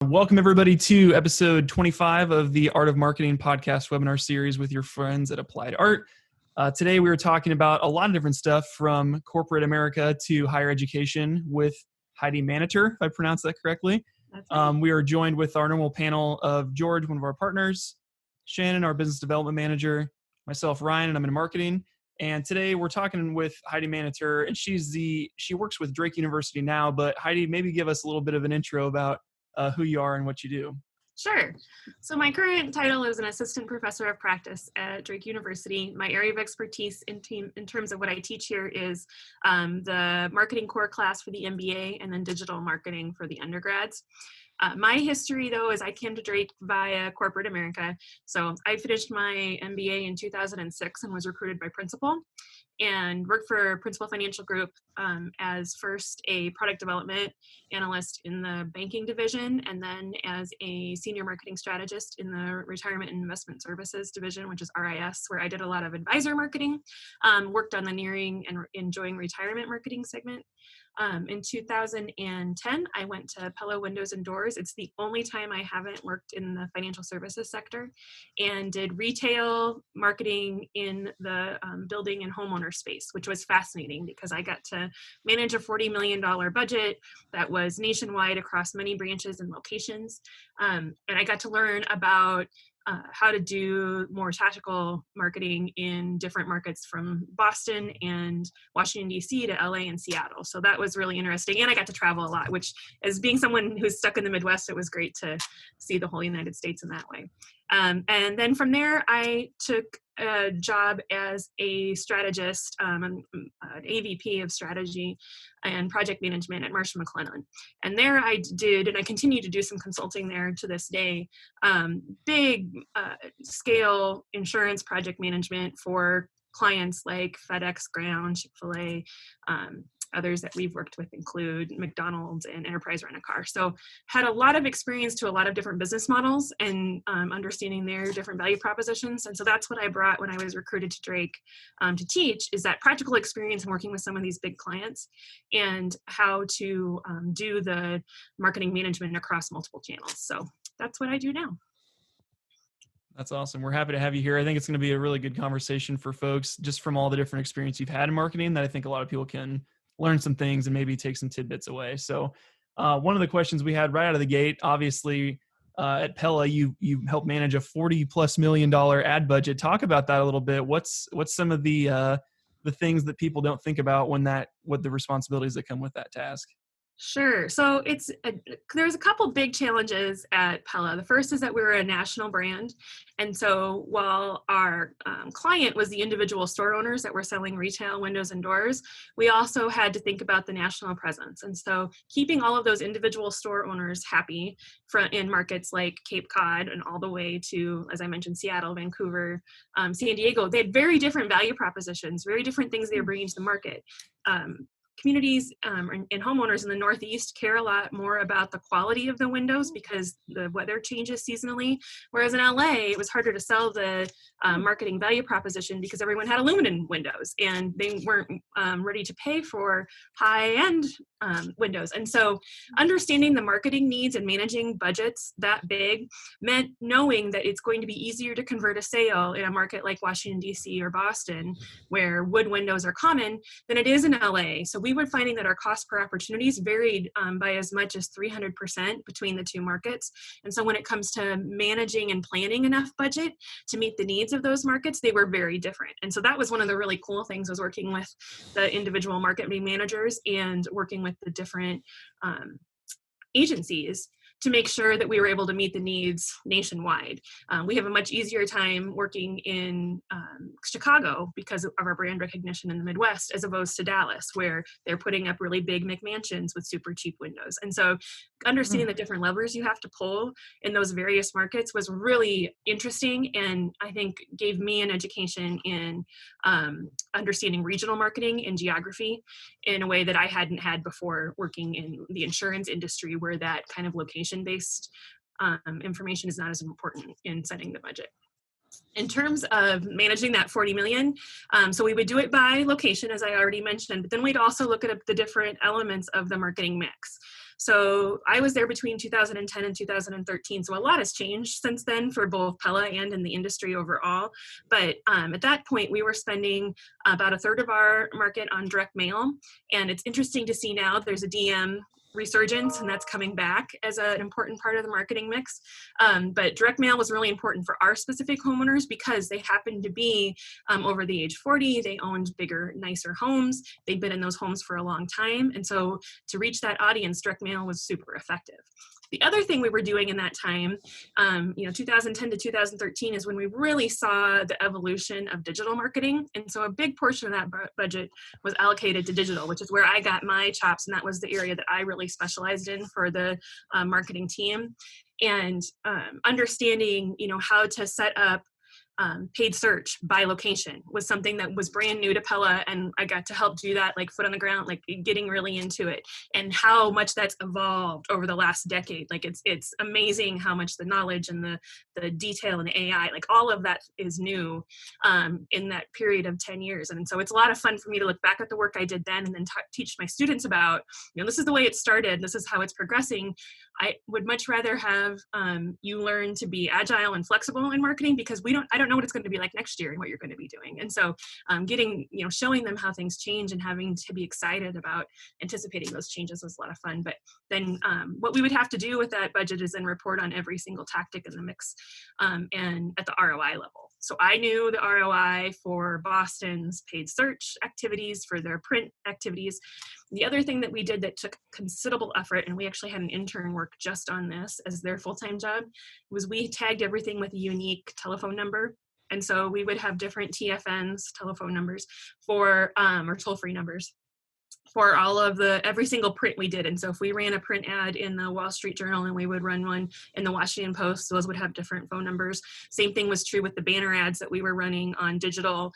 Welcome, everybody, to episode 25 of the Art of Marketing podcast webinar series with your friends at Applied Art. Today, we were talking about a lot of different stuff from corporate America to higher education with Heidi Mannetter, if I pronounced that correctly. That's right. We are joined with our normal panel of George, one of our partners, Shannon, our business development manager, myself, Ryan, and I'm in marketing. And today we're talking with Heidi Mannetter, and she works with Drake University now, but Heidi, maybe give us a little bit of an intro about who you are and what you do. Sure. So my current title is an assistant professor of practice at Drake University. My area of expertise in terms of what I teach here is the marketing core class for the MBA and then digital marketing for the undergrads. My history, though, is I came to Drake via corporate America. So I finished my MBA in 2006 and was recruited by Principal and worked for Principal Financial Group as first a product development analyst in the banking division, and then as a senior marketing strategist in the retirement and investment services division, which is RIS, where I did a lot of advisor marketing, worked on the nearing and enjoying retirement marketing segment. In 2010, I went to Pella Windows and Doors. It's the only time I haven't worked in the financial services sector, and did retail marketing in the building and homeowner space, which was fascinating because I got to manage a $40 million budget that was nationwide across many branches and locations. And I got to learn about how to do more tactical marketing in different markets from Boston and Washington, D.C. to LA and Seattle. So that was really interesting. And I got to travel a lot, which, as being someone who's stuck in the Midwest, it was great to see the whole United States in that way. And then from there, I took a job as a strategist, an AVP of strategy and project management at Marsh McLennan. And there I did, and I continue to do some consulting there to this day, big scale insurance project management for clients like FedEx Ground, Chick-fil-A, others that we've worked with include McDonald's and Enterprise Rent-A-Car. So had a lot of experience to a lot of different business models and understanding their different value propositions. And so that's what I brought when I was recruited to Drake to teach, is that practical experience in working with some of these big clients and how to do the marketing management across multiple channels. So that's what I do now. That's awesome. We're happy to have you here. I think it's going to be a really good conversation for folks just from all the different experience you've had in marketing that I think a lot of people can learn some things and maybe take some tidbits away. So one of the questions we had right out of the gate, obviously at Pella, you helped manage a $40+ million ad budget. Talk about that a little bit. What's some of the things that people don't think about what the responsibilities that come with that task? Sure. So there's a couple big challenges at Pella. The first is that we're a national brand. And so while our client was the individual store owners that were selling retail windows and doors, we also had to think about the national presence. And so keeping all of those individual store owners happy in markets like Cape Cod and all the way to, as I mentioned, Seattle, Vancouver, San Diego, they had very different value propositions, very different things they were bringing to the market. Communities and homeowners in the Northeast care a lot more about the quality of the windows because the weather changes seasonally. Whereas in LA, it was harder to sell the marketing value proposition because everyone had aluminum windows and they weren't ready to pay for high-end windows. And so understanding the marketing needs and managing budgets that big meant knowing that it's going to be easier to convert a sale in a market like Washington, D.C. or Boston, where wood windows are common, than it is in LA. So we were finding that our cost per opportunities varied by as much as 300% between the two markets. And so when it comes to managing and planning enough budget to meet the needs of those markets, they were very different. And so that was one of the really cool things, was working with the individual marketing managers and working with the different agencies to make sure that we were able to meet the needs nationwide. We have a much easier time working in Chicago because of our brand recognition in the Midwest, as opposed to Dallas, where they're putting up really big McMansions with super cheap windows. And so understanding the different levers you have to pull in those various markets was really interesting, and I think gave me an education in understanding regional marketing and geography in a way that I hadn't had before working in the insurance industry, where that kind of location-based information is not as important in setting the budget. In terms of managing that 40 million, so we would do it by location, as I already mentioned, but then we'd also look at the different elements of the marketing mix. So I was there between 2010 and 2013. So a lot has changed since then for both Pella and in the industry overall. But at that point, we were spending about a third of our market on direct mail. And it's interesting to see now there's a DM resurgence, and that's coming back as an important part of the marketing mix. But direct mail was really important for our specific homeowners because they happened to be over the age 40. They owned bigger, nicer homes. They'd been in those homes for a long time. And so to reach that audience, direct mail was super effective. The other thing we were doing in that time, 2010 to 2013 is when we really saw the evolution of digital marketing. And so a big portion of that budget was allocated to digital, which is where I got my chops. And that was the area that I really specialized in for the marketing team. And understanding, how to set up paid search by location was something that was brand new to Pella, and I got to help do that, like foot on the ground, like getting really into it, and how much that's evolved over the last decade. Like it's amazing how much the knowledge and the detail and the AI, like all of that is new in that period of 10 years. And so it's a lot of fun for me to look back at the work I did then and then teach my students about, this is the way it started, this is how it's progressing. I would much rather have you learn to be agile and flexible in marketing, because I don't know what it's going to be like next year and what you're going to be doing. And so showing them how things change and having to be excited about anticipating those changes was a lot of fun. But then what we would have to do with that budget is then report on every single tactic in the mix and at the ROI level. So I knew the ROI for Boston's paid search activities, for their print activities. The other thing that we did that took considerable effort, and we actually had an intern work just on this as their full-time job, was we tagged everything with a unique telephone number. And so we would have different TFNs, telephone numbers, or toll-free numbers for every single print we did. And so if we ran a print ad in the Wall Street Journal and we would run one in the Washington Post, those would have different phone numbers. Same thing was true with the banner ads that we were running on digital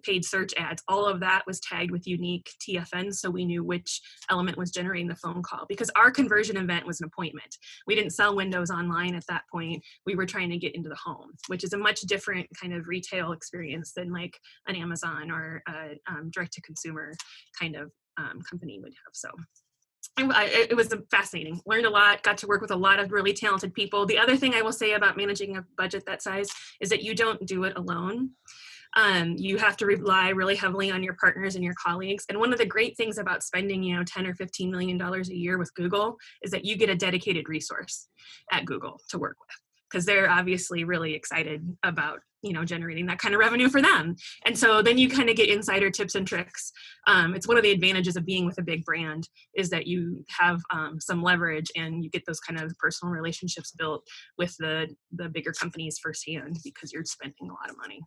paid search ads. All of that was tagged with unique TFNs, so we knew which element was generating the phone call, because our conversion event was an appointment. We didn't sell windows online at that point. We were trying to get into the home, which is a much different kind of retail experience than like an Amazon or a direct-to-consumer kind of company would have. So it was fascinating. Learned a lot, got to work with a lot of really talented people. The other thing I will say about managing a budget that size is that you don't do it alone. You have to rely really heavily on your partners and your colleagues. And one of the great things about spending, $10 or $15 million a year with Google is that you get a dedicated resource at Google to work with, because they're obviously really excited about generating that kind of revenue for them. And so then you kind of get insider tips and tricks. It's one of the advantages of being with a big brand, is that you have some leverage and you get those kind of personal relationships built with the bigger companies firsthand, because you're spending a lot of money.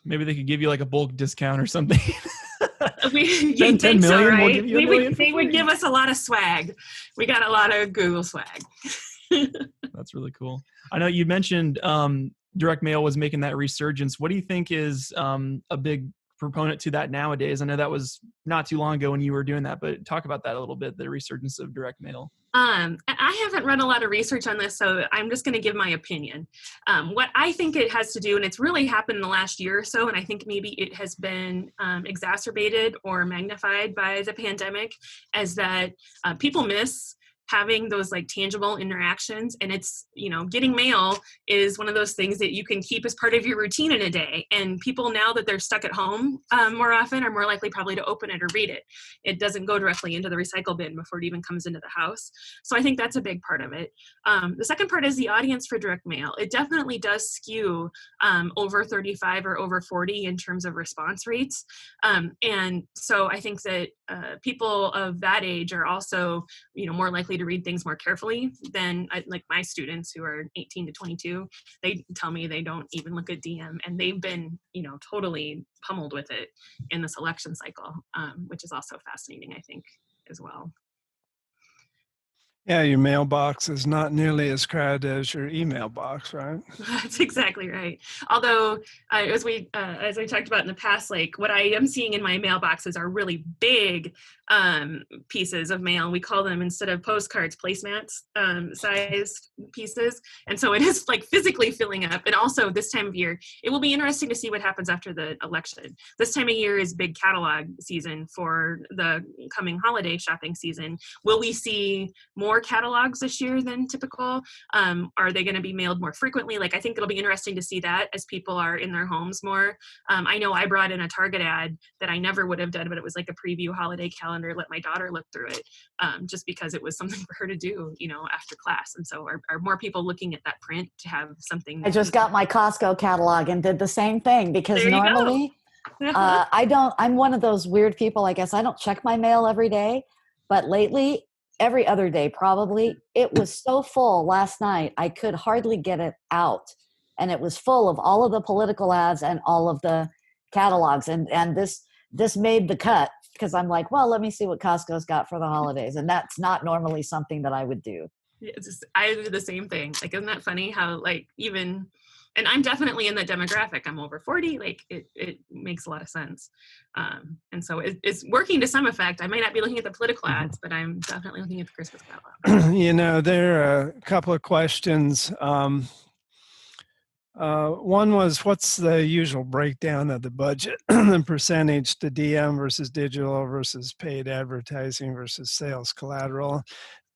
Maybe they could give you like a bulk discount or something. You'd 10 million, so, right? we'll give you $1 million They would give us a lot of swag. We got a lot of Google swag. That's really cool. I know you mentioned direct mail was making that resurgence. What do you think is a big proponent to that nowadays? I know that was not too long ago when you were doing that, but talk about that a little bit, the resurgence of direct mail. I haven't read a lot of research on this, so I'm just going to give my opinion. What I think it has to do, and it's really happened in the last year or so, and I think maybe it has been exacerbated or magnified by the pandemic, is that people miss having those like tangible interactions. And it's, getting mail is one of those things that you can keep as part of your routine in a day. And people, now that they're stuck at home more often, are more likely probably to open it or read it. It doesn't go directly into the recycle bin before it even comes into the house. So I think that's a big part of it. The second part is the audience for direct mail. It definitely does skew over 35 or over 40 in terms of response rates. And so I think that people of that age are also, more likely to read things more carefully than like my students who are 18 to 22. They tell me they don't even look at DM, and they've been, totally pummeled with it in this election cycle, which is also fascinating, I think, as well. Yeah, your mailbox is not nearly as crowded as your email box, right? That's exactly right. Although, as we talked about in the past, like what I am seeing in my mailboxes are really big pieces of mail. We call them, instead of postcards, placemats sized pieces, and so it is like physically filling up. And also, this time of year, it will be interesting to see what happens after the election. This time of year is big catalog season for the coming holiday shopping season. Will we see more catalogs this year than typical? Are they going to be mailed more frequently? Like, I think it'll be interesting to see that as people are in their homes more. I know I brought in a Target ad that I never would have done, but it was like a preview holiday calendar, let my daughter look through it, just because it was something for her to do, after class. And so are more people looking at that print to have something? I just got my Costco catalog and did the same thing, because normally I'm one of those weird people, I guess. I don't check my mail every day, but lately, every other day probably. It was so full last night, I could hardly get it out. And it was full of all of the political ads and all of the catalogs. And this made the cut, because I'm like, well, let me see what Costco's got for the holidays. And that's not normally something that I would do. I do the same thing. Like, isn't that funny how, like, even, and I'm definitely in that demographic. I'm over 40. Like, it makes a lot of sense. And so it's working to some effect. I might not be looking at the political ads, but I'm definitely looking at the Christmas catalog. There are a couple of questions. One was, what's the usual breakdown of the budget, the percentage to DM versus digital versus paid advertising versus sales collateral?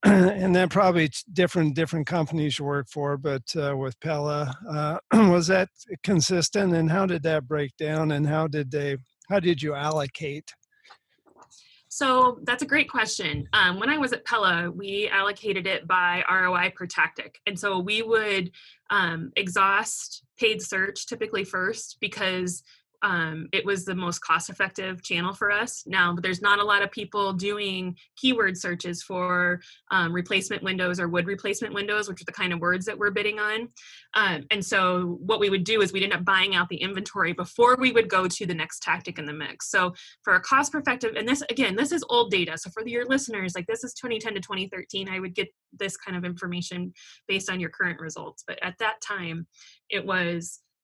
And then probably different companies you work for, but with Pella, was that consistent, and how did that break down, and how did you allocate? So that's a great question. When I was at Pella, we allocated it by ROI per tactic. And so we would exhaust paid search typically first, because it was the most cost-effective channel for us. Now, there's not a lot of people doing keyword searches for replacement windows or wood replacement windows, which are the kind of words that we're bidding on. And so what we would do is we'd end up buying out the inventory before we would go to the next tactic in the mix. So for a cost perspective, and this is old data. So for your listeners, like, this is 2010 to 2013, I would get this kind of information based on your current results. But at that time,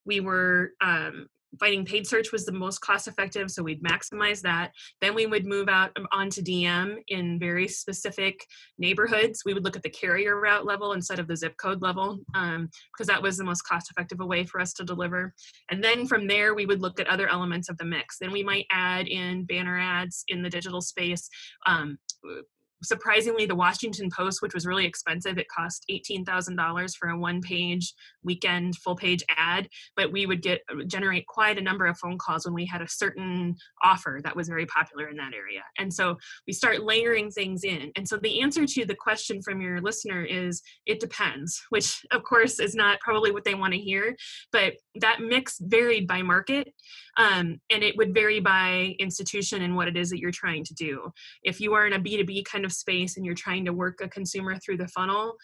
we were finding paid search was the most cost effective, so we'd maximize that. Then we would move out onto DM in very specific neighborhoods. We would look at the carrier route level instead of the zip code level, because that was the most cost effective way for us to deliver. And then from there, we would look at other elements of the mix. Then we might add in banner ads in the digital space. Surprisingly, the Washington Post, which was really expensive, it cost $18,000 for a one-page weekend full-page ad, but we would generate quite a number of phone calls when we had a certain offer that was very popular in that area. And so we start layering things in. And so the answer to the question from your listener is, it depends, which of course is not probably what they want to hear, but that mix varied by market, and it would vary by institution and what it is that you're trying to do. If you are in a B2B kind of space and you're trying to work a consumer through the funnel,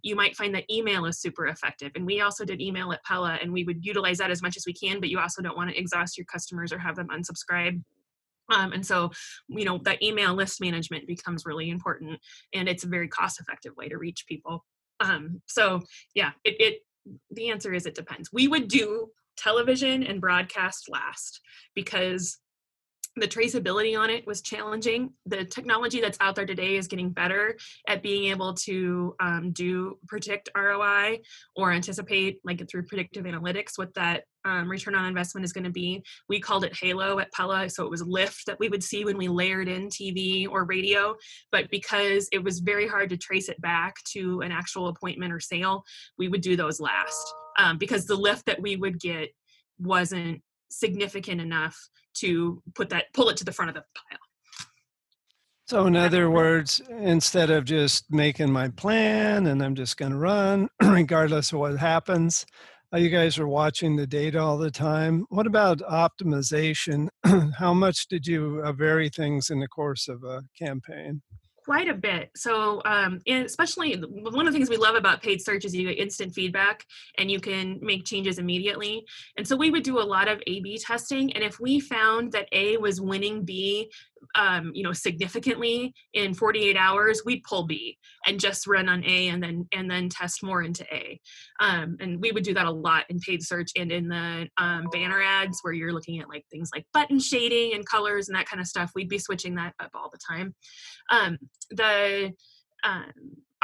you might find that email is super effective. And we also did email at Pella, and we would utilize that as much as we can, but you also don't want to exhaust your customers or have them unsubscribe. And so, that email list management becomes really important, and it's a very cost-effective way to reach people. The answer is it depends. We would do television and broadcast last, because the traceability on it was challenging. The technology that's out there today is getting better at being able to predict ROI or anticipate, like through predictive analytics, what that return on investment is going to be. We called it Halo at Pella, so it was lift that we would see when we layered in TV or radio, but because it was very hard to trace it back to an actual appointment or sale, we would do those last, because the lift that we would get wasn't significant enough to pull it to the front of the pile. So in other words, instead of just making my plan and I'm just going to run regardless of what happens, you guys are watching the data all the time. What about optimization? How much did you vary things in the course of a campaign? Quite a bit. So especially one of the things we love about paid search is you get instant feedback and you can make changes immediately. And so we would do a lot of A/B testing. And if we found that A was winning B significantly in 48 hours, we'd pull B and just run on A and then test more into A. And we would do that a lot in paid search and in the banner ads where you're looking at like things like button shading and colors and that kind of stuff. We'd be switching that up all the time. The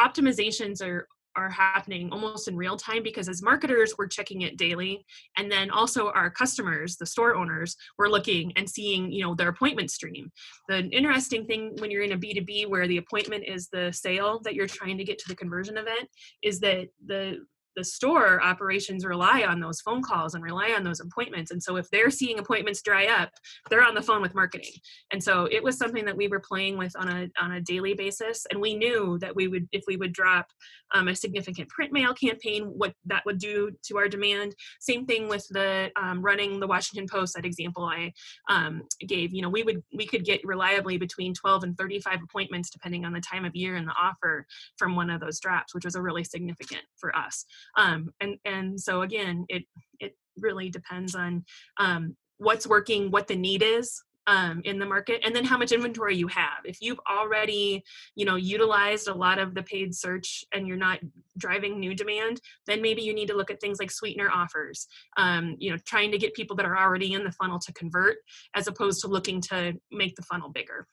optimizations are happening almost in real time, because as marketers, we're checking it daily. And then also our customers, the store owners, we're looking and seeing, their appointment stream. The interesting thing when you're in a B2B where the appointment is the sale that you're trying to get to the conversion event is that the store operations rely on those phone calls and rely on those appointments. And so if they're seeing appointments dry up, they're on the phone with marketing. And so it was something that we were playing with on a daily basis. And we knew that if we would drop a significant print mail campaign, what that would do to our demand. Same thing with the running the Washington Post, that example I gave. We could get reliably between 12 and 35 appointments depending on the time of year and the offer from one of those drops, which was a really significant for us. And so again, it really depends on what's working, what the need is in the market, and then how much inventory you have. If you've already, utilized a lot of the paid search and you're not driving new demand, then maybe you need to look at things like sweetener offers, trying to get people that are already in the funnel to convert, as opposed to looking to make the funnel bigger.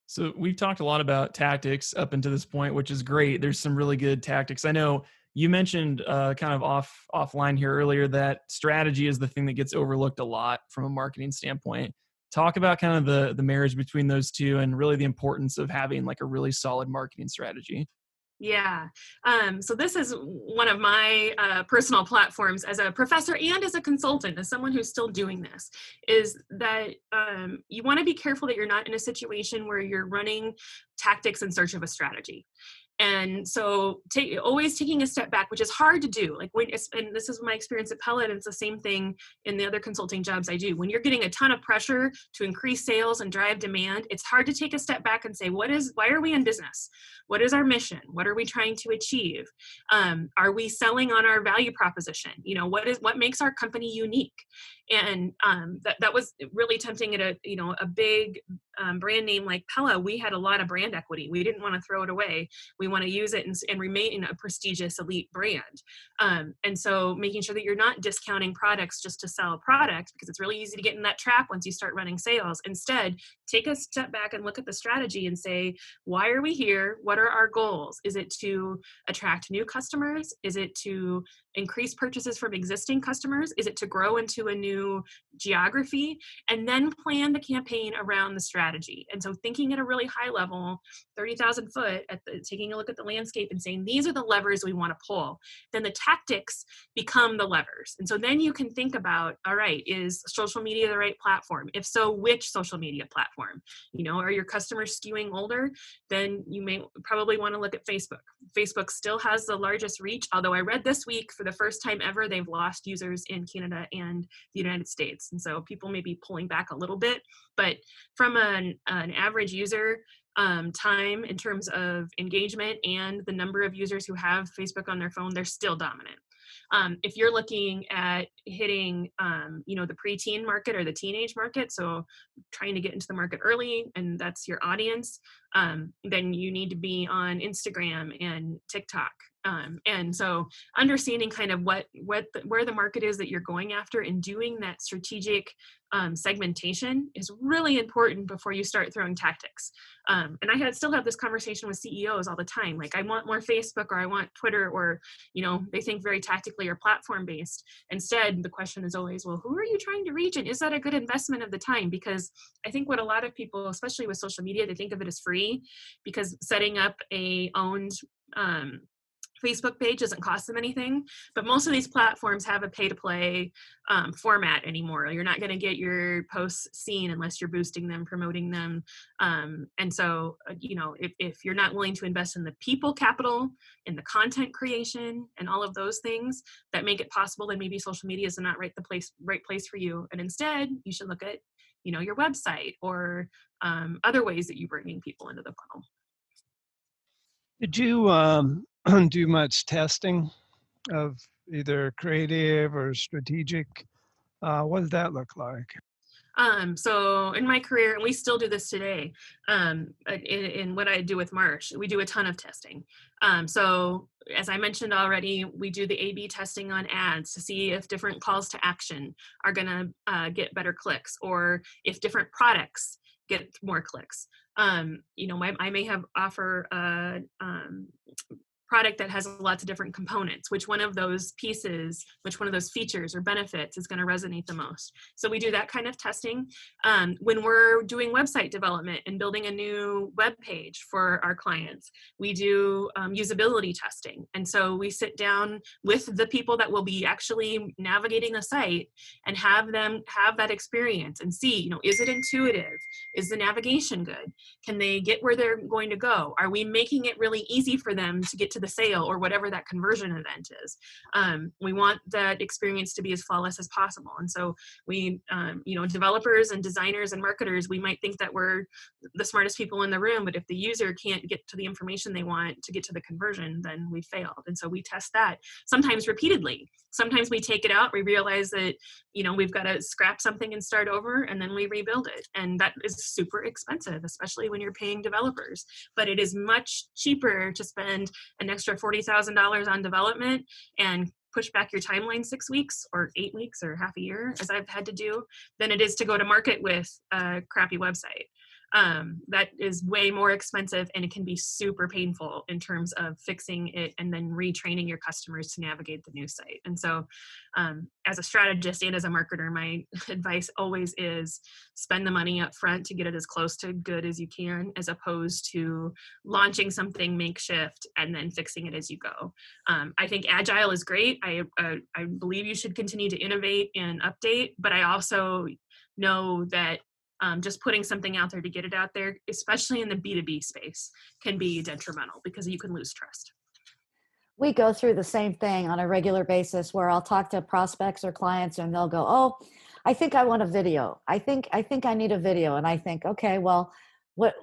So we've talked a lot about tactics up until this point, which is great. There's some really good tactics. I know you mentioned kind of offline here earlier that strategy is the thing that gets overlooked a lot from a marketing standpoint. Talk about kind of the marriage between those two and really the importance of having like a really solid marketing strategy. Yeah. So this is one of my personal platforms as a professor and as a consultant, as someone who's still doing this, is that you want to be careful that you're not in a situation where you're running tactics in search of a strategy. And so always taking a step back, which is hard to do. And this is my experience at Pella, and it's the same thing in the other consulting jobs I do. When you're getting a ton of pressure to increase sales and drive demand, it's hard to take a step back and say, why are we in business? What is our mission? What are we trying to achieve? Are we selling on our value proposition? What makes our company unique? And that was really tempting at a big brand name like Pella. We had a lot of brand equity. We didn't want to throw it away. We want to use it and remain a prestigious elite brand. And so making sure that you're not discounting products just to sell a product, because it's really easy to get in that trap once you start running sales. Instead, take a step back and look at the strategy and say, why are we here? What are our goals? Is it to attract new customers? Is it to increase purchases from existing customers? Is it to grow into a new geography? And then plan the campaign around the strategy. And so thinking at a really high level, 30,000 foot, taking a look at the landscape and saying, these are the levers we want to pull. Then the tactics become the levers. And so then you can think about, all right, is social media the right platform? If so, which social media platform? Are your customers skewing older? Then you may probably want to look at Facebook. Facebook still has the largest reach, although I read this week for the first time ever, they've lost users in Canada and the United States. And so people may be pulling back a little bit, but from an average user time in terms of engagement and the number of users who have Facebook on their phone, they're still dominant. If you're looking at hitting, the preteen market or the teenage market, so trying to get into the market early, and that's your audience, then you need to be on Instagram and TikTok. And so understanding kind of where the market is that you're going after and doing that strategic segmentation is really important before you start throwing tactics. And I still have this conversation with CEOs all the time. Like, I want more Facebook, or I want Twitter, or, they think very tactically or platform based. Instead, the question is always, well, who are you trying to reach? And is that a good investment of the time? Because I think what a lot of people, especially with social media, they think of it as free, because setting up a owned Facebook page doesn't cost them anything, but most of these platforms have a pay-to-play format anymore. You're not going to get your posts seen unless you're boosting them, promoting them. And so, if you're not willing to invest in the people capital, in the content creation, and all of those things that make it possible, then maybe social media is not right place for you. And instead, you should look at, your website or other ways that you're bringing people into the funnel. Did you do much testing of either creative or strategic? What does that look like? So in my career, and we still do this today, in what I do with Marsh, we do a ton of testing. So as I mentioned already, we do the A/B testing on ads to see if different calls to action are going to get better clicks, or if different products get more clicks. I may have offer a product that has lots of different components. Which one of those pieces, which one of those features or benefits is going to resonate the most? So we do that kind of testing. When we're doing website development and building a new web page for our clients, we do usability testing. And so we sit down with the people that will be actually navigating the site and have them have that experience and see, is it intuitive? Is the navigation good? Can they get where they're going to go? Are we making it really easy for them to get to the sale or whatever that conversion event is? We want that experience to be as flawless as possible. And so we, developers and designers and marketers, we might think that we're the smartest people in the room, but if the user can't get to the information they want to get to the conversion, then we failed. And so we test that sometimes repeatedly. Sometimes we take it out, we realize that, we've got to scrap something and start over, and then we rebuild it. And that is super expensive, especially when you're paying developers. But it is much cheaper to spend an extra $40,000 on development and push back your timeline 6 weeks or 8 weeks or half a year, as I've had to do, than it is to go to market with a crappy website. That is way more expensive, and it can be super painful in terms of fixing it and then retraining your customers to navigate the new site. And so as a strategist and as a marketer, my advice always is spend the money up front to get it as close to good as you can, as opposed to launching something makeshift and then fixing it as you go. I think Agile is great. I believe you should continue to innovate and update, but I also know that just putting something out there to get it out there, especially in the B2B space, can be detrimental because you can lose trust. We go through the same thing on a regular basis where I'll talk to prospects or clients and they'll go, "Oh, I think I want a video. I think I need a video." And I think, okay, well, what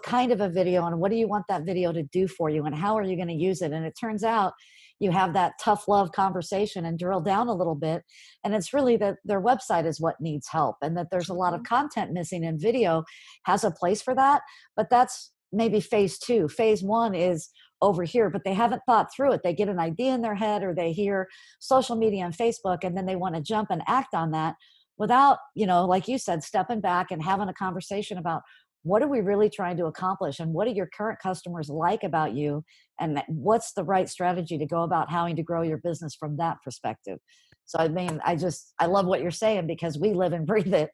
kind of a video, and what do you want that video to do for you, and how are you going to use it? And it turns out you have that tough love conversation and drill down a little bit. And it's really that their website is what needs help, and that there's a lot of content missing, and video has a place for that. But that's maybe phase 2. Phase 1 is over here, but they haven't thought through it. They get an idea in their head, or they hear social media and Facebook, and then they want to jump and act on that without, like you said, stepping back and having a conversation about what are we really trying to accomplish, and what do your current customers like about you, and what's the right strategy to go about how to grow your business from that perspective. So I mean, I love what you're saying, because we live and breathe it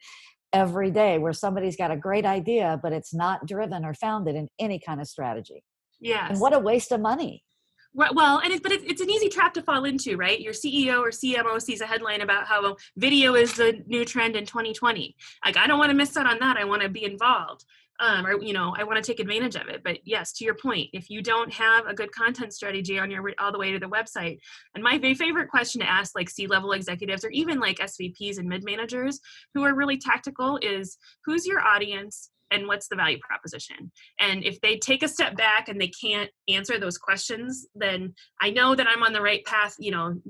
every day, where somebody's got a great idea, but it's not driven or founded in any kind of strategy. Yes. And what a waste of money. Well, but it's an easy trap to fall into, right? Your CEO or CMO sees a headline about how video is the new trend in 2020. Like, I don't want to miss out on that. I want to be involved. I want to take advantage of it. But yes, to your point, if you don't have a good content strategy on your all the way to the website, and my favorite question to ask, like C-level executives or even like SVPs and mid-managers who are really tactical, is who's your audience and what's the value proposition? And if they take a step back and they can't answer those questions, then I know that I'm on the right path,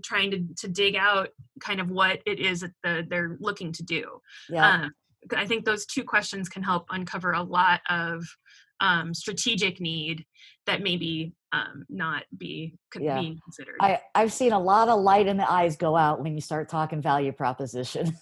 trying to dig out kind of what it is that they're looking to do. Yeah. I think those two questions can help uncover a lot of strategic need that maybe not being considered. I've seen a lot of light in the eyes go out when you start talking value proposition.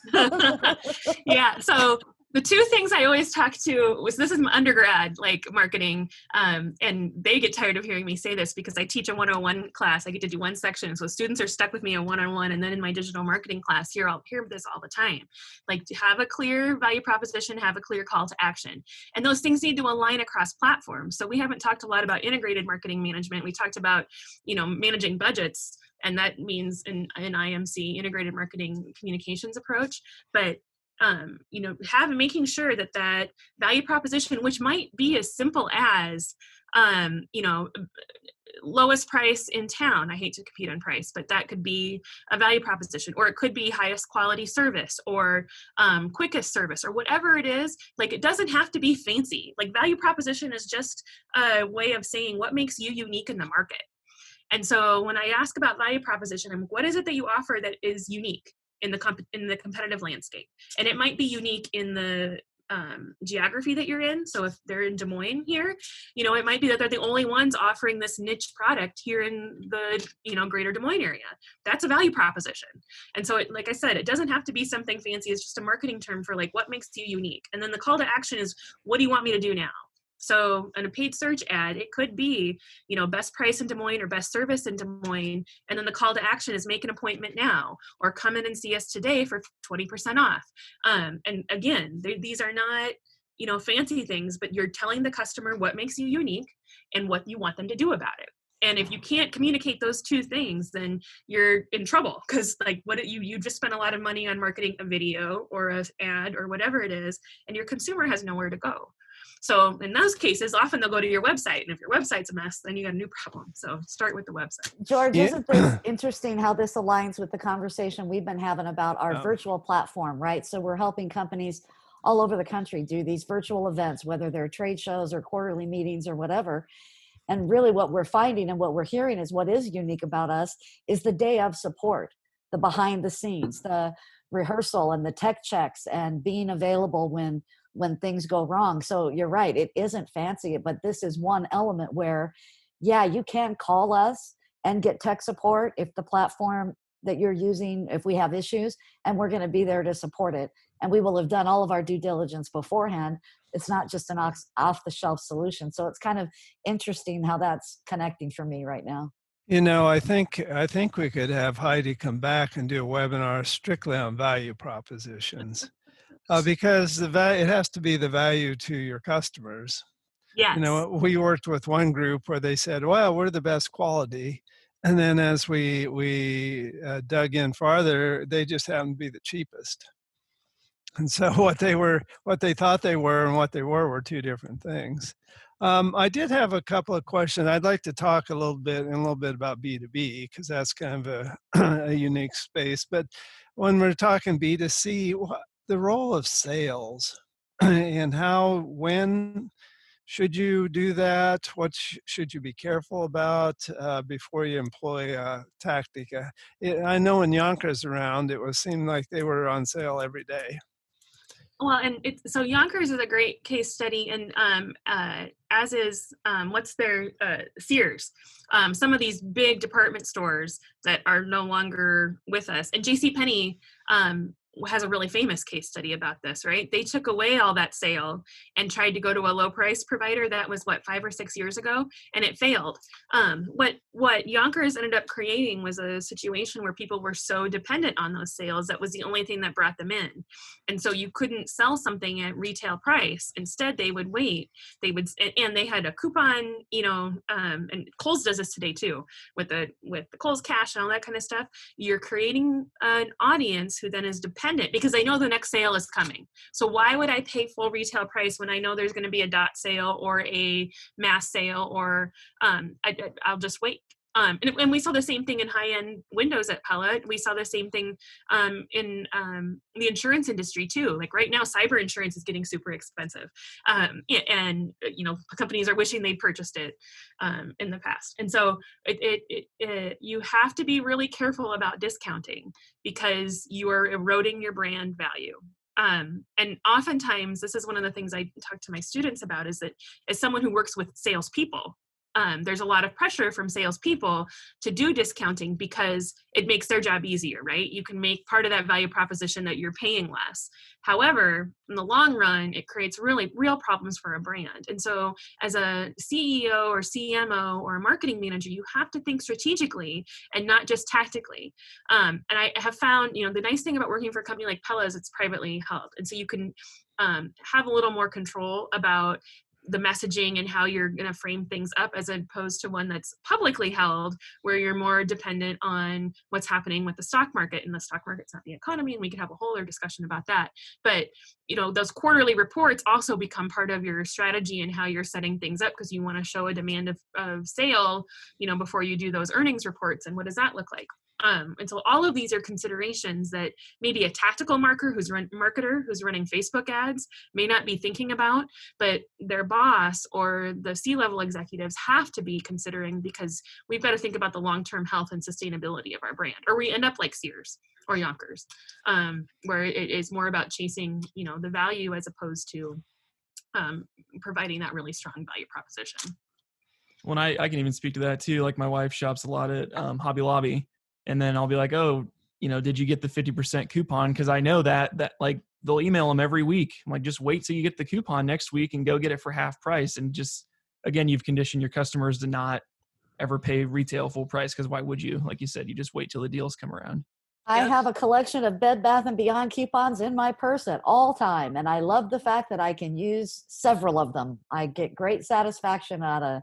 Yeah. So the two things I always talk to was, this is my undergrad, like marketing, and they get tired of hearing me say this because I teach a 101 class. I get to do one section. So students are stuck with me a one-on-one, and then in my digital marketing class, I'll hear this all the time. Like, to have a clear value proposition, have a clear call to action. And those things need to align across platforms. So we haven't talked a lot about integrated marketing management. We talked about, managing budgets, and that means an IMC, integrated marketing communications approach. But making sure that value proposition, which might be as simple as, lowest price in town. I hate to compete on price, but that could be a value proposition, or it could be highest quality service, or quickest service, or whatever it is. Like, it doesn't have to be fancy. Like, value proposition is just a way of saying what makes you unique in the market. And so when I ask about value proposition, what is it that you offer that is unique? in the competitive landscape. And it might be unique in the geography that you're in. So if they're in Des Moines here, it might be that they're the only ones offering this niche product here in the, greater Des Moines area. That's a value proposition. And so like I said, it doesn't have to be something fancy. It's just a marketing term for like what makes you unique. And then the call to action is, what do you want me to do now? So in a paid search ad, it could be, best price in Des Moines or best service in Des Moines. And then the call to action is make an appointment now or come in and see us today for 20% off. And again, these are not, fancy things, but you're telling the customer what makes you unique and what you want them to do about it. And if you can't communicate those two things, then you're in trouble, because like you just spent a lot of money on marketing a video or an ad or whatever it is, and your consumer has nowhere to go. So in those cases, often they'll go to your website. And if your website's a mess, then you got a new problem. So start with the website. George, isn't this interesting how this aligns with the conversation we've been having about our virtual platform, right? So we're helping companies all over the country do these virtual events, whether they're trade shows or quarterly meetings or whatever. And really what we're finding and what we're hearing is what is unique about us is the day of support, the behind the scenes, the rehearsal and the tech checks and being available when things go wrong. So you're right, it isn't fancy, but this is one element where, you can call us and get tech support if the platform that you're using, if we have issues, and we're going to be there to support it. And we will have done all of our due diligence beforehand. It's not just an off-the-shelf solution. So it's kind of interesting how that's connecting for me right now. I think we could have Heidi come back and do a webinar strictly on value propositions. Because it has to be the value to your customers. Yes. We worked with one group where they said, well, we're the best quality. And then as we dug in farther, they just happened to be the cheapest. And so what they thought they were and what they were two different things. I did have a couple of questions. I'd like to talk a little bit about B2B, because that's kind of a unique space. But when we're talking B2C, the role of sales and when should you do that? What should you be careful about before you employ a tactic? I know when Yonkers around, seemed like they were on sale every day. Well, and so Yonkers is a great case study, and as is Sears. Some of these big department stores that are no longer with us, and JCPenney has a really famous case study about this, right? They took away all that sale and tried to go to a low price provider. That was 5 or 6 years ago, and it failed. What Yonkers ended up creating was a situation where people were so dependent on those sales that was the only thing that brought them in. And so you couldn't sell something at retail price. Instead, they would wait. And they had a coupon, and Kohl's does this today too, with the Kohl's Cash and all that kind of stuff. You're creating an audience who then is dependent because they know the next sale is coming. So why would I pay full retail price when I know there's going to be a dot sale or a mass sale, or I'll just wait. And we saw the same thing in high-end windows at Pella. We saw the same thing in the insurance industry too. Like right now, cyber insurance is getting super expensive, and companies are wishing they'd purchased it in the past. And so you have to be really careful about discounting because you are eroding your brand value. And oftentimes, this is one of the things I talk to my students about, is that as someone who works with salespeople, there's a lot of pressure from salespeople to do discounting because it makes their job easier, right? You can make part of that value proposition that you're paying less. However, in the long run, it creates really real problems for a brand. And so as a CEO or CMO or a marketing manager, you have to think strategically and not just tactically. And I have found, the nice thing about working for a company like Pella is it's privately held. And so you can have a little more control about the messaging and how you're going to frame things up, as opposed to one that's publicly held where you're more dependent on what's happening with the stock market, and the stock market's not the economy. And we could have a whole other discussion about that. But, those quarterly reports also become part of your strategy and how you're setting things up, because you want to show a demand of sale, before you do those earnings reports. And what does that look like? And so all of these are considerations that maybe a tactical marketer who's running Facebook ads may not be thinking about, but their boss or the C-level executives have to be considering, because we've got to think about the long-term health and sustainability of our brand, or we end up like Sears or Yonkers, where it is more about chasing, the value as opposed to providing that really strong value proposition. Well, I can even speak to that too. Like my wife shops a lot at Hobby Lobby, and then I'll be like, oh, did you get the 50% coupon? Because I know that like they'll email them every week. I'm like, just wait till you get the coupon next week and go get it for half price. And just, again, you've conditioned your customers to not ever pay retail full price, because why would you? Like you said, you just wait till the deals come around. I have a collection of Bed Bath & Beyond coupons in my purse at all time, and I love the fact that I can use several of them. I get great satisfaction out of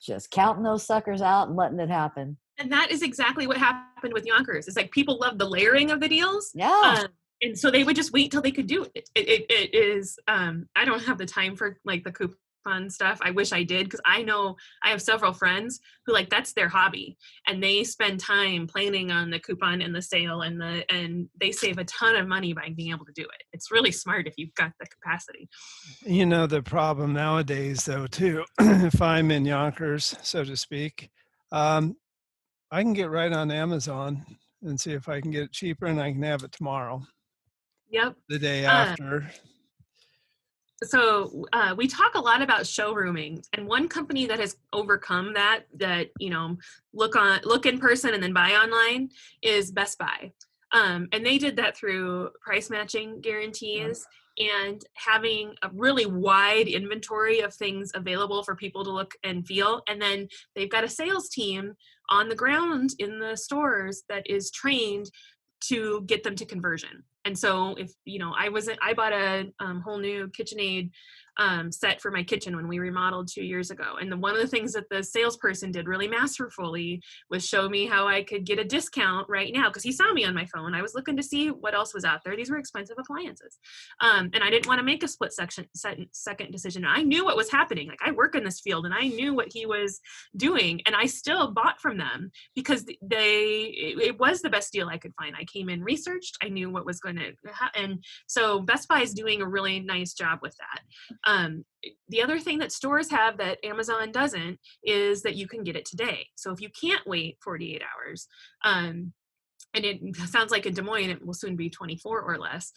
just counting those suckers out and letting it happen. And that is exactly what happened with Yonkers. It's like people love the layering of the deals. Yeah. And so they would just wait till they could do it. It is, I don't have the time for like the coupon stuff. I wish I did, because I know I have several friends who like that's their hobby, and they spend time planning on the coupon and the sale, and they save a ton of money by being able to do it. It's really smart if you've got the capacity. The problem nowadays, though, too, if I'm in Yonkers, so to speak, I can get right on Amazon and see if I can get it cheaper, and I can have it tomorrow. Yep. The day after. So we talk a lot about showrooming, and one company that has overcome that look in person and then buy online is Best Buy. And they did that through price matching guarantees and having a really wide inventory of things available for people to look and feel. And then they've got a sales team on the ground in the stores that is trained to get them to conversion. And so if, I bought a whole new KitchenAid set for my kitchen when we remodeled 2 years ago. And one of the things that the salesperson did really masterfully was show me how I could get a discount right now, because he saw me on my phone. I was looking to see what else was out there. These were expensive appliances. And I didn't want to make a second decision. I knew what was happening. Like, I work in this field and I knew what he was doing, and I still bought from them because it was the best deal I could find. I came in, researched, I knew what was going to happen. And so Best Buy is doing a really nice job with that. The other thing that stores have that Amazon doesn't is that you can get it today. So if you can't wait 48 hours, and it sounds like in Des Moines it will soon be 24 or less,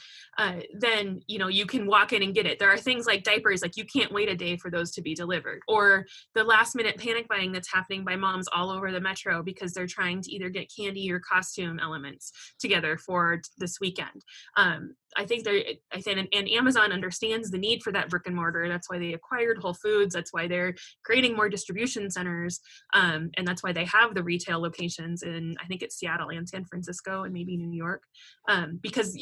then you can walk in and get it. There are things like diapers, like you can't wait a day for those to be delivered, or the last minute panic buying that's happening by moms all over the metro because they're trying to either get candy or costume elements together for this weekend. I think and Amazon understands the need for that brick and mortar. That's why they acquired Whole Foods. That's why they're creating more distribution centers. And that's why they have the retail locations in, I think it's Seattle and San Francisco and maybe New York, because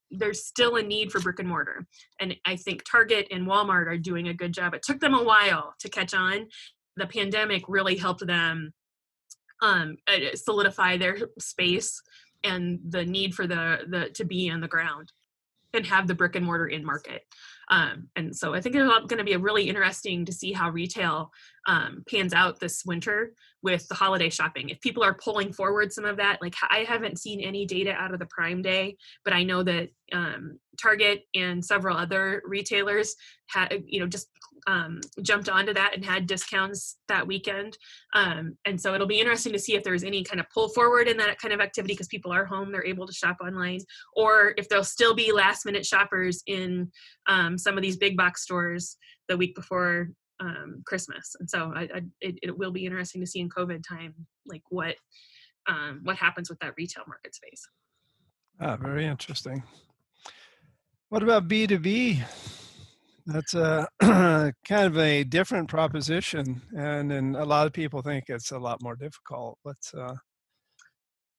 there's still a need for brick and mortar. And I think Target and Walmart are doing a good job. It took them a while to catch on. The pandemic really helped them solidify their space and the need for to be on the ground and have the brick and mortar in market. And so I think it's going to be really interesting to see how retail pans out this winter with the holiday shopping. If people are pulling forward some of that, like I haven't seen any data out of the Prime Day, but I know that Target and several other retailers had, just jumped onto that and had discounts that weekend. And so it'll be interesting to see if there's any kind of pull forward in that kind of activity because people are home, they're able to shop online, or if there'll still be last minute shoppers in some of these big box stores the week before Christmas. And so it will be interesting to see in COVID time, like what happens with that retail market space. Very interesting. What about B2B? That's a kind of a different proposition, and a lot of people think it's a lot more difficult.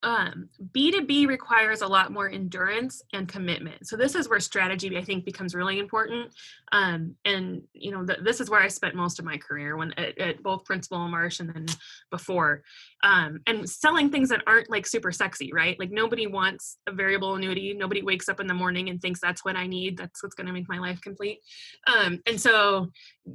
B2B requires a lot more endurance and commitment. So this is where strategy, I think, becomes really important. And this is where I spent most of my career at both Principal and Marsh and then before. and selling things that aren't like super sexy, right? Like nobody wants a variable annuity. Nobody wakes up in the morning and thinks that's what I need. That's what's going to make my life complete. And so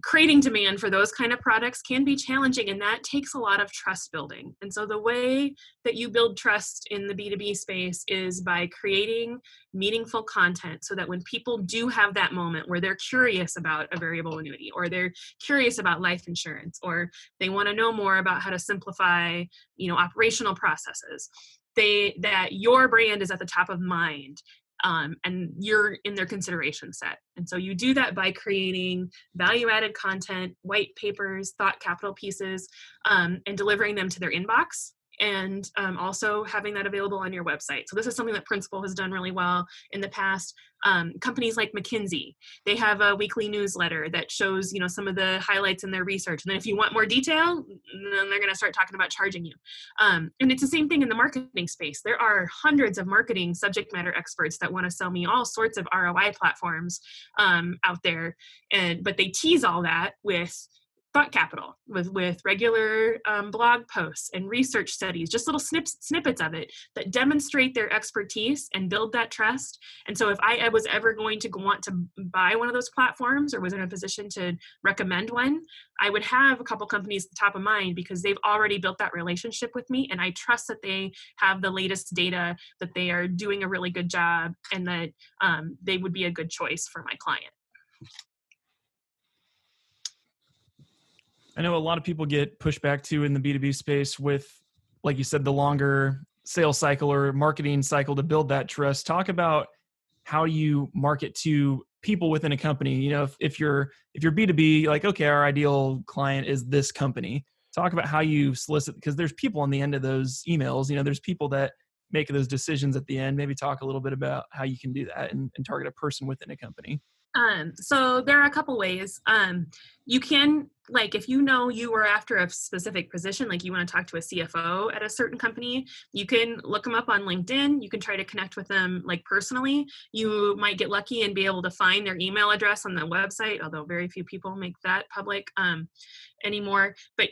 creating demand for those kind of products can be challenging, and that takes a lot of trust building. And so the way that you build trust in the B2B space is by creating meaningful content so that when people do have that moment where they're curious about a variable annuity, or they're curious about life insurance, or they want to know more about how to simplify, operational processes, that your brand is at the top of mind. And you're in their consideration set. And so you do that by creating value-added content, white papers, thought capital pieces, and delivering them to their inbox, and also having that available on your website. So this is something that Principal has done really well in the past. Companies like McKinsey, they have a weekly newsletter that shows, some of the highlights in their research. And then if you want more detail, then they're going to start talking about charging you. And it's the same thing in the marketing space. There are hundreds of marketing subject matter experts that want to sell me all sorts of ROI platforms out there. But they tease all that with thought capital, with regular blog posts and research studies, just little snippets of it that demonstrate their expertise and build that trust. And so if I was ever going to want to buy one of those platforms, or was in a position to recommend one, I would have a couple companies at the top of mind because they've already built that relationship with me, and I trust that they have the latest data, that they are doing a really good job, and that they would be a good choice for my client. I know a lot of people get pushback too in the B2B space with, like you said, the longer sales cycle or marketing cycle to build that trust. Talk about how you market to people within a company. If you're B2B, like, okay, our ideal client is this company. Talk about how you solicit, because there's people on the end of those emails. There's people that make those decisions at the end. Maybe talk a little bit about how you can do that and target a person within a company. So there are a couple ways. You can, like, if you were after a specific position, like you want to talk to a CFO at a certain company, you can look them up on LinkedIn. You can try to connect with them like personally. You might get lucky and be able to find their email address on the website, although very few people make that public anymore. But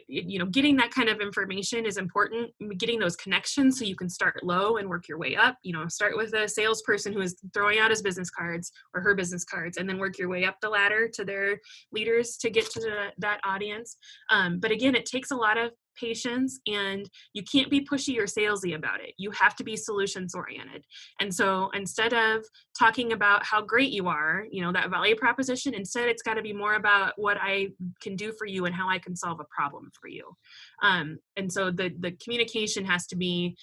getting that kind of information is important. Getting those connections so you can start low and work your way up. Start with a salesperson who is throwing out his business cards or her business cards, and then work your way up the ladder to their leaders to get to that audience. But again, it takes a lot of patience, and you can't be pushy or salesy about it. You have to be solutions oriented. And so instead of talking about how great you are, that value proposition, instead it's got to be more about what I can do for you and how I can solve a problem for you. And so the communication has to be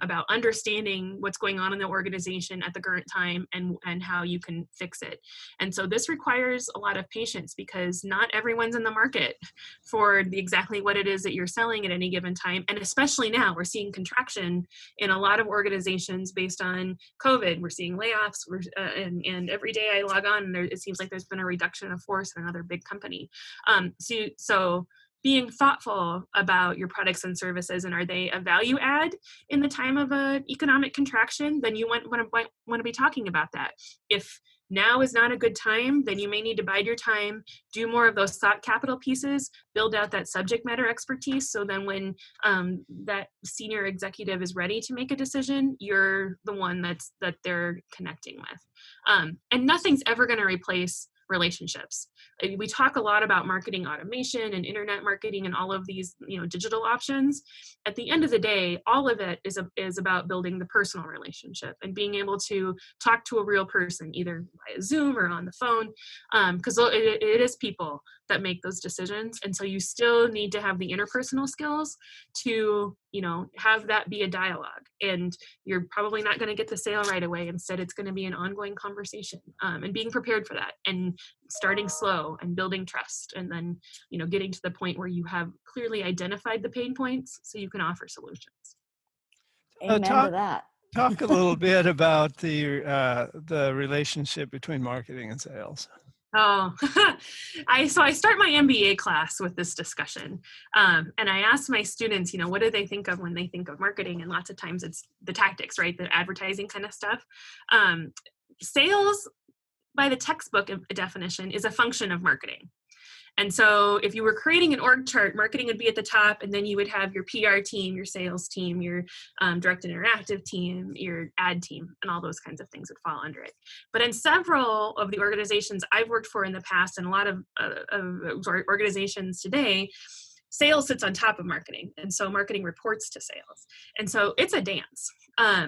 about understanding what's going on in the organization at the current time and how you can fix it. And so this requires a lot of patience, because not everyone's in the market for exactly what it is that you're selling at any given time. And especially now, we're seeing contraction in a lot of organizations based on COVID. We're seeing layoffs, and every day I log on, and it seems like there's been a reduction of force in another big company. So being thoughtful about your products and services, and are they a value add in the time of an economic contraction, then you want to be talking about that. If now is not a good time, then you may need to bide your time, do more of those thought capital pieces, build out that subject matter expertise, so then when that senior executive is ready to make a decision, you're the one that they're connecting with. And nothing's ever going to replace relationships. We talk a lot about marketing automation and internet marketing and all of these, digital options. At the end of the day, all of it is about building the personal relationship and being able to talk to a real person, either via Zoom or on the phone, because it is people that make those decisions. And so you still need to have the interpersonal skills to, have that be a dialogue. And you're probably not going to get the sale right away. Instead, it's going to be an ongoing conversation, and being prepared for that, and starting slow and building trust, and then, getting to the point where you have clearly identified the pain points so you can offer solutions. Amen to that. Talk a little bit about the relationship between marketing and sales. Oh, I start my MBA class with this discussion. And I ask my students, what do they think of when they think of marketing? And lots of times it's the tactics, right? The advertising kind of stuff. Sales, by the textbook definition, is a function of marketing. And so if you were creating an org chart, marketing would be at the top, and then you would have your PR team, your sales team, your direct and interactive team, your ad team, and all those kinds of things would fall under it. But in several of the organizations I've worked for in the past, and a lot of organizations today, sales sits on top of marketing. And so marketing reports to sales. And so it's a dance.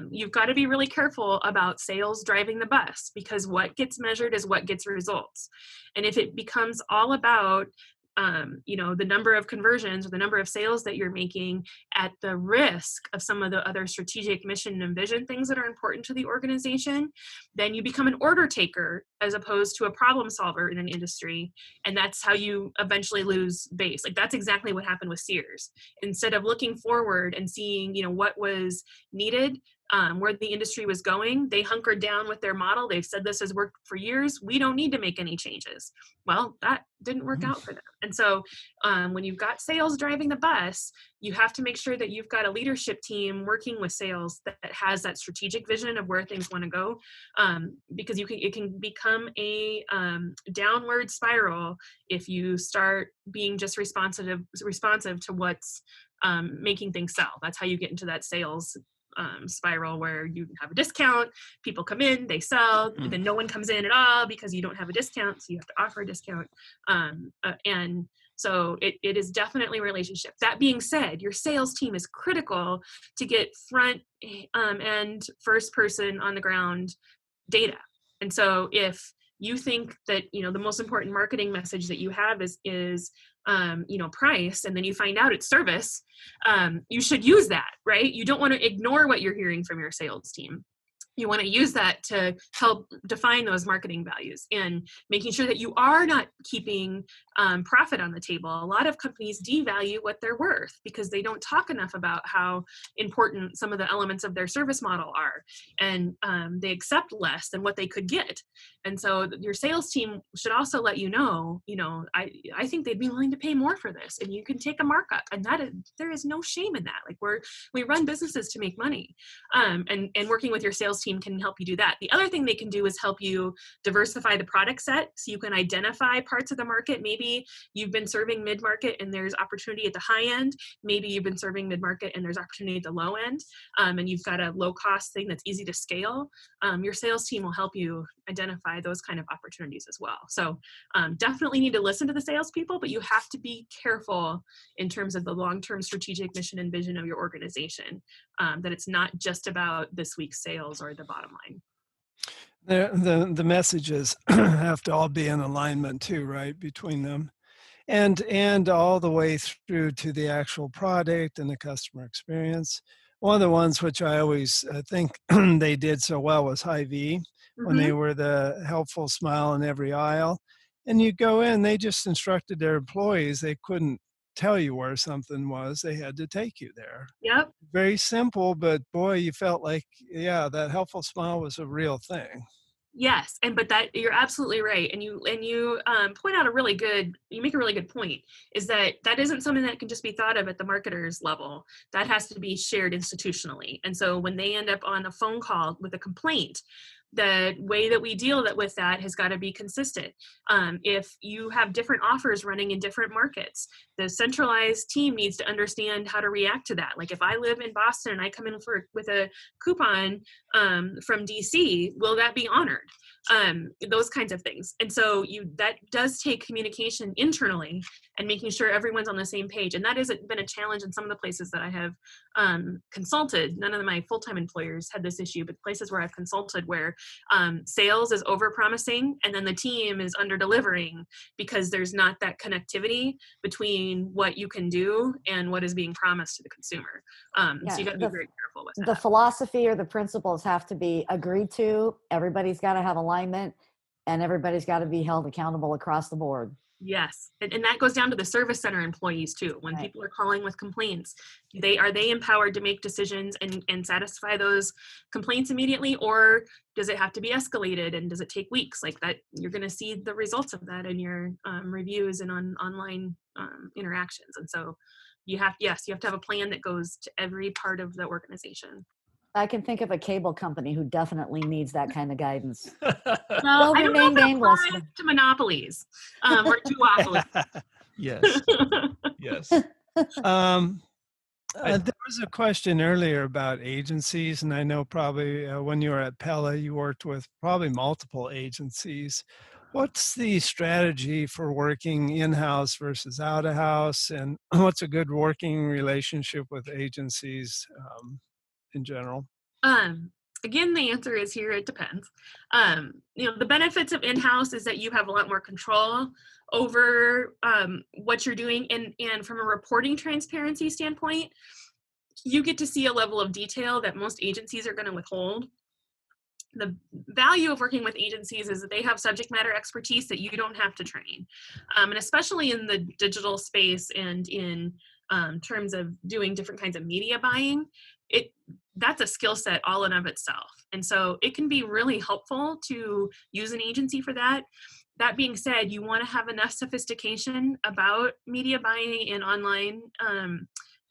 You've got to be really careful about sales driving the bus, because what gets measured is what gets results. And if it becomes all about the number of conversions or the number of sales that you're making at the risk of some of the other strategic mission and vision things that are important to the organization, then you become an order taker as opposed to a problem solver in an industry. And that's how you eventually lose base. Like, that's exactly what happened with Sears. Instead of looking forward and seeing, what was needed, where the industry was going, they hunkered down with their model. They've said this has worked for years. We don't need to make any changes. Well, that didn't work out for them. And so when you've got sales driving the bus, you have to make sure that you've got a leadership team working with sales that has that strategic vision of where things want to go, because it can become a downward spiral if you start being just responsive to what's making things sell. That's how you get into that sales spiral where you have a discount, people come in, they sell, then no one comes in at all because you don't have a discount, so you have to offer a discount. And so it is definitely a relationship. That being said, your sales team is critical to get front and first person on the ground data. And so if you think that, the most important marketing message that you have is price, and then you find out it's service, you should use that, right? You don't want to ignore what you're hearing from your sales team. You want to use that to help define those marketing values and making sure that you are not keeping profit on the table. A lot of companies devalue what they're worth because they don't talk enough about how important some of the elements of their service model are, and they accept less than what they could get. And so your sales team should also let I think they'd be willing to pay more for this, and you can take a markup, and there is no shame in that. Like, we run businesses to make money, and working with your sales team can help you do that. The other thing they can do is help you diversify the product set, so you can identify parts of the market. Maybe you've been serving mid-market and there's opportunity at the high end. Maybe you've been serving mid-market and there's opportunity at the low end, and you've got a low-cost thing that's easy to scale. Your sales team will help you identify those kind of opportunities as well. So definitely need to listen to the salespeople, but you have to be careful in terms of the long-term strategic mission and vision of your organization, that it's not just about this week's sales or the bottom line. The messages have to all be in alignment too, right, between them, and all the way through to the actual product and the customer experience. One of the ones which I always think they did so well was Hy-Vee, when they were the helpful smile in every aisle. And you go in, they just instructed their employees they couldn't tell you where something was. They had to take you there. Yep. Very simple, but boy, you felt like, yeah, that helpful smile was a real thing. Yes, but that you're absolutely right, and you point out you make a really good point, is that isn't something that can just be thought of at the marketer's level. That has to be shared institutionally. And so when they end up on a phone call with a complaint, the way that we deal with that has got to be consistent. If you have different offers running in different markets, the centralized team needs to understand how to react to that. Like, if I live in Boston and I come in with a coupon from DC, will that be honored? Those kinds of things. And so that does take communication internally and making sure everyone's on the same page. And that has been a challenge in some of the places that I have consulted. None of my full-time employers had this issue, but places where I've consulted where sales is over-promising and then the team is under-delivering because there's not that connectivity between what you can do and what is being promised to the consumer. So you got to be very careful with that. The philosophy or the principles have to be agreed to. Everybody's got to have alignment, and everybody's got to be held accountable across the board. Yes. And that goes down to the service center employees too. When people are calling with complaints, are they empowered to make decisions and satisfy those complaints immediately, or does it have to be escalated, and does it take weeks? Like that, you're going to see the results of that in your reviews and on online interactions. And so you have to have a plan that goes to every part of the organization. I can think of a cable company who definitely needs that kind of guidance. Well, Will I don't know remain if that nameless. applies to monopolies or duopolies. Yes. Yes. There was a question earlier about agencies, and I know probably when you were at Pella, you worked with probably multiple agencies. What's the strategy for working in-house versus out-of-house, and what's a good working relationship with agencies in general? Again, the answer is here, it depends. The benefits of in-house is that you have a lot more control over what you're doing. And from a reporting transparency standpoint, you get to see a level of detail that most agencies are going to withhold. The value of working with agencies is that they have subject matter expertise that you don't have to train. And especially in the digital space and in terms of doing different kinds of media buying, that's a skill set all in of itself. And so it can be really helpful to use an agency for that. That being said, you want to have enough sophistication about media buying and online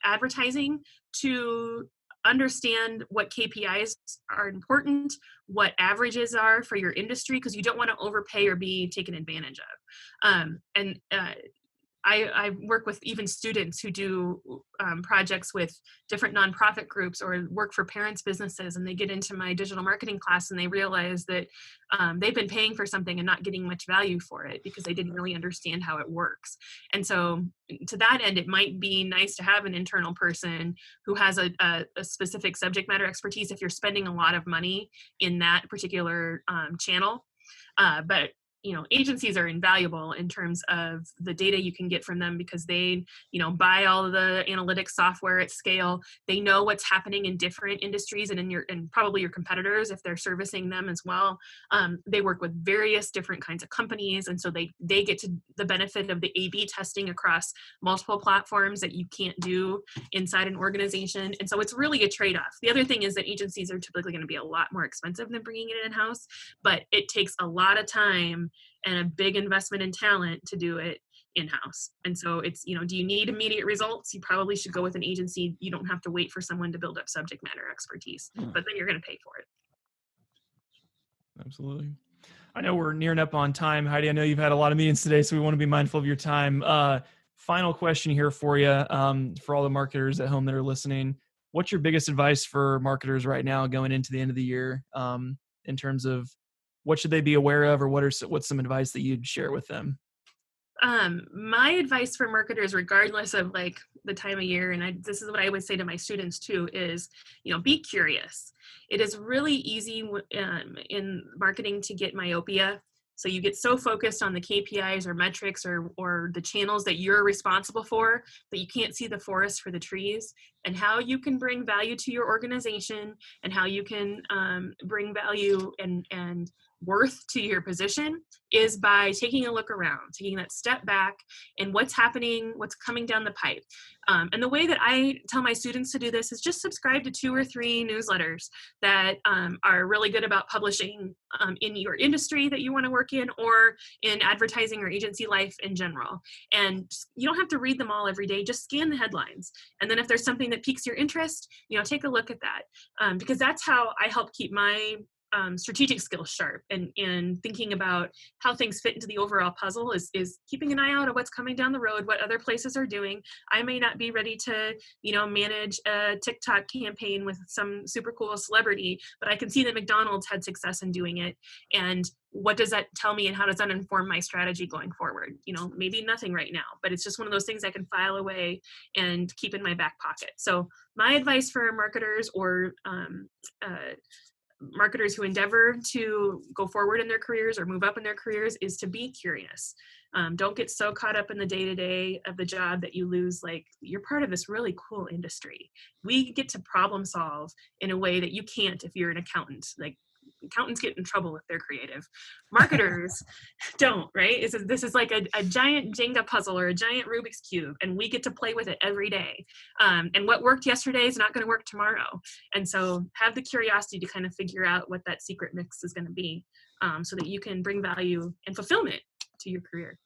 advertising to understand what KPIs are important, what averages are for your industry, because you don't want to overpay or be taken advantage of. I work with even students who do projects with different nonprofit groups or work for parents' businesses, and they get into my digital marketing class and they realize that they've been paying for something and not getting much value for it because they didn't really understand how it works. And so to that end, it might be nice to have an internal person who has a specific subject matter expertise if you're spending a lot of money in that particular channel. But agencies are invaluable in terms of the data you can get from them because they, buy all of the analytics software at scale. They know what's happening in different industries and probably your competitors if they're servicing them as well. They work with various different kinds of companies, and so they get to the benefit of the A/B testing across multiple platforms that you can't do inside an organization. And so it's really a trade-off. The other thing is that agencies are typically going to be a lot more expensive than bringing it in-house, but it takes a lot of time and a big investment in talent to do it in-house. And so it's, do you need immediate results? You probably should go with an agency. You don't have to wait for someone to build up subject matter expertise, but then you're going to pay for it. Absolutely. I know we're nearing up on time. Heidi, I know you've had a lot of meetings today, so we want to be mindful of your time. Final question here for you, for all the marketers at home that are listening. What's your biggest advice for marketers right now going into the end of the year in terms of what should they be aware of, or what's some advice that you'd share with them? My advice for marketers, regardless of the time of year, and this is what I would say to my students too, is, be curious. It is really easy in marketing to get myopia. So you get so focused on the KPIs or metrics or the channels that you're responsible for that you can't see the forest for the trees. And how you can bring value to your organization and how you can bring value and worth to your position is by taking a look around, taking that step back and what's happening, what's coming down the pipe. And the way that I tell my students to do this is just subscribe to 2 or 3 newsletters that are really good about publishing in your industry that you want to work in or in advertising or agency life in general. And you don't have to read them all every day, just scan the headlines. And then if there's something that piques your interest, take a look at that. Because that's how I help keep my strategic skills sharp and thinking about how things fit into the overall puzzle is keeping an eye out of what's coming down the road, what other places are doing. I may not be ready to, manage a TikTok campaign with some super cool celebrity, but I can see that McDonald's had success in doing it. And what does that tell me and how does that inform my strategy going forward? Maybe nothing right now, but it's just one of those things I can file away and keep in my back pocket. So my advice for marketers or marketers who endeavor to go forward in their careers or move up in their careers is to be curious. Don't get so caught up in the day-to-day of the job that you lose, you're part of this really cool industry. We get to problem solve in a way that you can't if you're an accountant. Accountants get in trouble if they're creative. Marketers don't, right? This is like a giant Jenga puzzle or a giant Rubik's Cube, and we get to play with it every day. And what worked yesterday is not going to work tomorrow. And so have the curiosity to kind of figure out what that secret mix is going to be so that you can bring value and fulfillment to your career.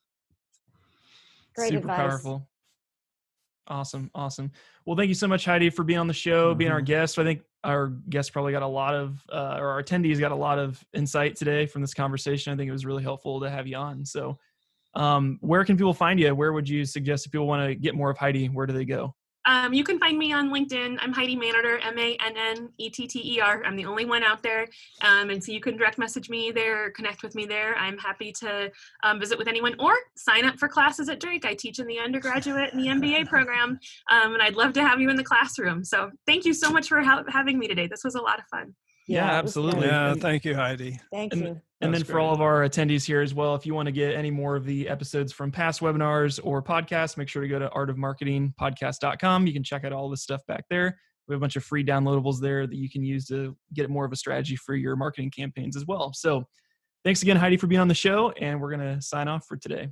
Great Super advice. Powerful. Awesome. Well, thank you so much, Heidi, for being on the show, being our guest. I think our guests probably got a lot of, or our attendees got a lot of insight today from this conversation. I think it was really helpful to have you on. So where can people find you? Where would you suggest if people want to get more of Heidi, where do they go? You can find me on LinkedIn. I'm Heidi Mannetter, Mannetter. I'm the only one out there. And so you can direct message me there, connect with me there. I'm happy to visit with anyone or sign up for classes at Drake. I teach in the undergraduate and the MBA program. And I'd love to have you in the classroom. So thank you so much for having me today. This was a lot of fun. Yeah, absolutely. Yeah, thank you, Heidi. Thank you. And then for all of our attendees here as well, if you want to get any more of the episodes from past webinars or podcasts, make sure to go to artofmarketingpodcast.com. You can check out all this stuff back there. We have a bunch of free downloadables there that you can use to get more of a strategy for your marketing campaigns as well. So thanks again, Heidi, for being on the show. And we're going to sign off for today.